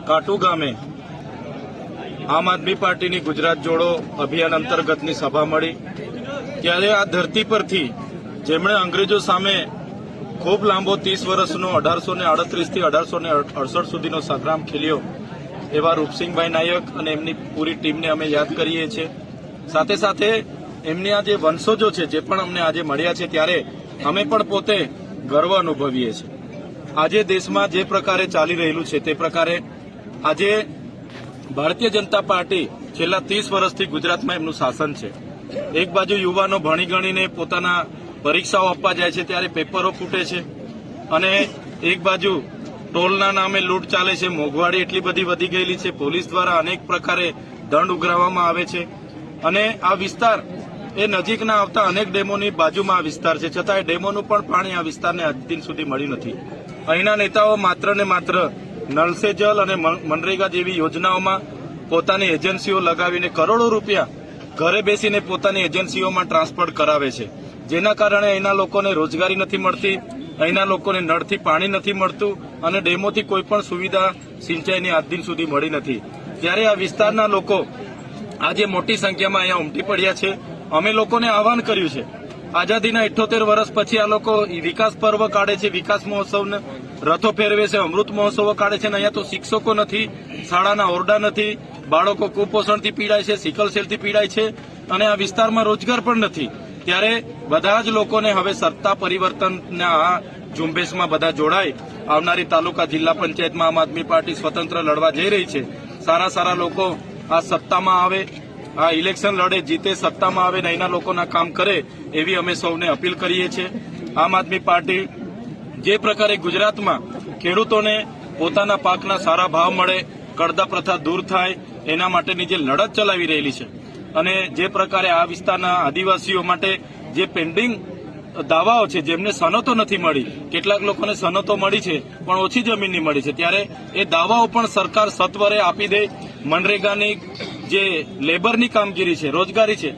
કાટુ ગામે આમ આદમી પાર્ટીની ગુજરાત જોડો અભિયાન અંતર્ગતની સભા મળી ત્યારે આ ધરતી પરથી જેમણે અંગ્રેજો સામે ખૂબ લાંબો 30 વર્ષનો 1838 થી 1868 સુધીનો સંગ્રામ ખેલ્યો એવા રૂપસિંહભાઈ નાયક અને એમની પૂરી ટીમને અમે યાદ કરીએ છીએ। સાથે સાથે એમની આ જે વંશજો છે જે પણ અમને આજે મળ્યા છે ત્યારે અમે પણ પોતે ગર્વ અનુભવીએ છીએ। આજે દેશમાં જે પ્રકારે ચાલી રહેલું છે તે પ્રકારે આજે ભારતીય જનતા પાર્ટી છેલ્લા 30 વર્ષથી ગુજરાતમાં એમનું શાસન છે। એક બાજુ યુવાનો ભણી ગણીને પોતાના પરીક્ષાઓ આપવા જાય છે ત્યારે પેપરો ફૂટે છે અને એક બાજુ ટોલના નામે લૂંટ ચાલે છે, મોંઘવારી એટલી બધી વધી ગયેલી છે, પોલીસ દ્વારા અનેક પ્રકારે દંડ ઉઘરાવવામાં આવે છે અને આ વિસ્તાર એ નજીકના આવતા અનેક ડેમોની બાજુમાં આ વિસ્તાર છે, છતાં ડેમોનું પણ પાણી આ વિસ્તારને આજ દિન સુધી મળ્યું નથી। અહીંના નેતાઓ માત્ર ને માત્ર નળ સે જલ અને મનરેગા જેવી યોજનાઓમાં પોતાની એજન્સીઓ લગાવીને કરોડો રૂપિયા ઘરે બેસીને પોતાની એજન્સીઓમાં ટ્રાન્સફર કરાવે છે, જેના કારણે અહીંના લોકોને રોજગારી નથી મળતી, અહીંના લોકોને નળથી પાણી નથી મળતું અને ડેમોથી કોઈ પણ સુવિધા સિંચાઈની આજ દિન સુધી મળી નથી। ત્યારે આ વિસ્તારના લોકો આજે મોટી સંખ્યામાં અહીંયા ઉમટી પડ્યા છે। અમે લોકોને આહવાન કર્યું છે, આઝાદીના 78 વર્ષ પછી આ લોકો વિકાસ પર્વ કાઢે છે, વિકાસ મહોત્સવને રથો ફેરવે છે, અમૃત મહોત્સવો કાઢે છે અને અહીંયા તો શિક્ષકો નથી, શાળાના ઓરડા નથી, બાળકો કુપોષણથી પીડાય છે, સિકલસેલથી પીડાય છે અને આ વિસ્તારમાં રોજગાર પણ નથી। ત્યારે બધા જ લોકોને હવે સત્તા પરિવર્તનના આ ઝુંબેશમાં બધા જોડાય। આવનારી તાલુકા જિલ્લા પંચાયતમાં આમ આદમી પાર્ટી સ્વતંત્ર લડવા જઈ રહી છે। સારા લોકો આ સત્તામાં આવે, આ ઇલેક્શન લડે, જીતે, સત્તામાં આવે ને અહીંના લોકોના કામ કરે એવી અમે સૌને અપીલ કરીએ છીએ। આમ આદમી પાર્ટી જે પ્રકારે ગુજરાતમાં ખેડૂતોને પોતાના પાકના સારા ભાવ મળે, કડદા પ્રથા દૂર થાય એના માટેની જે લડત ચલાવી રહેલી છે અને જે પ્રકારે આ વિસ્તારના આદિવાસીઓ માટે જે પેન્ડિંગ દાવાઓ છે જેમને સનતો નથી મળી, કેટલાક લોકોને સનતો મળી છે પણ ઓછી જમીનની મળી છે, ત્યારે એ દાવાઓ પણ સરકાર સત્વરે આપી દે। મનરેગાની જે લેબરની કામગીરી છે, રોજગારી છે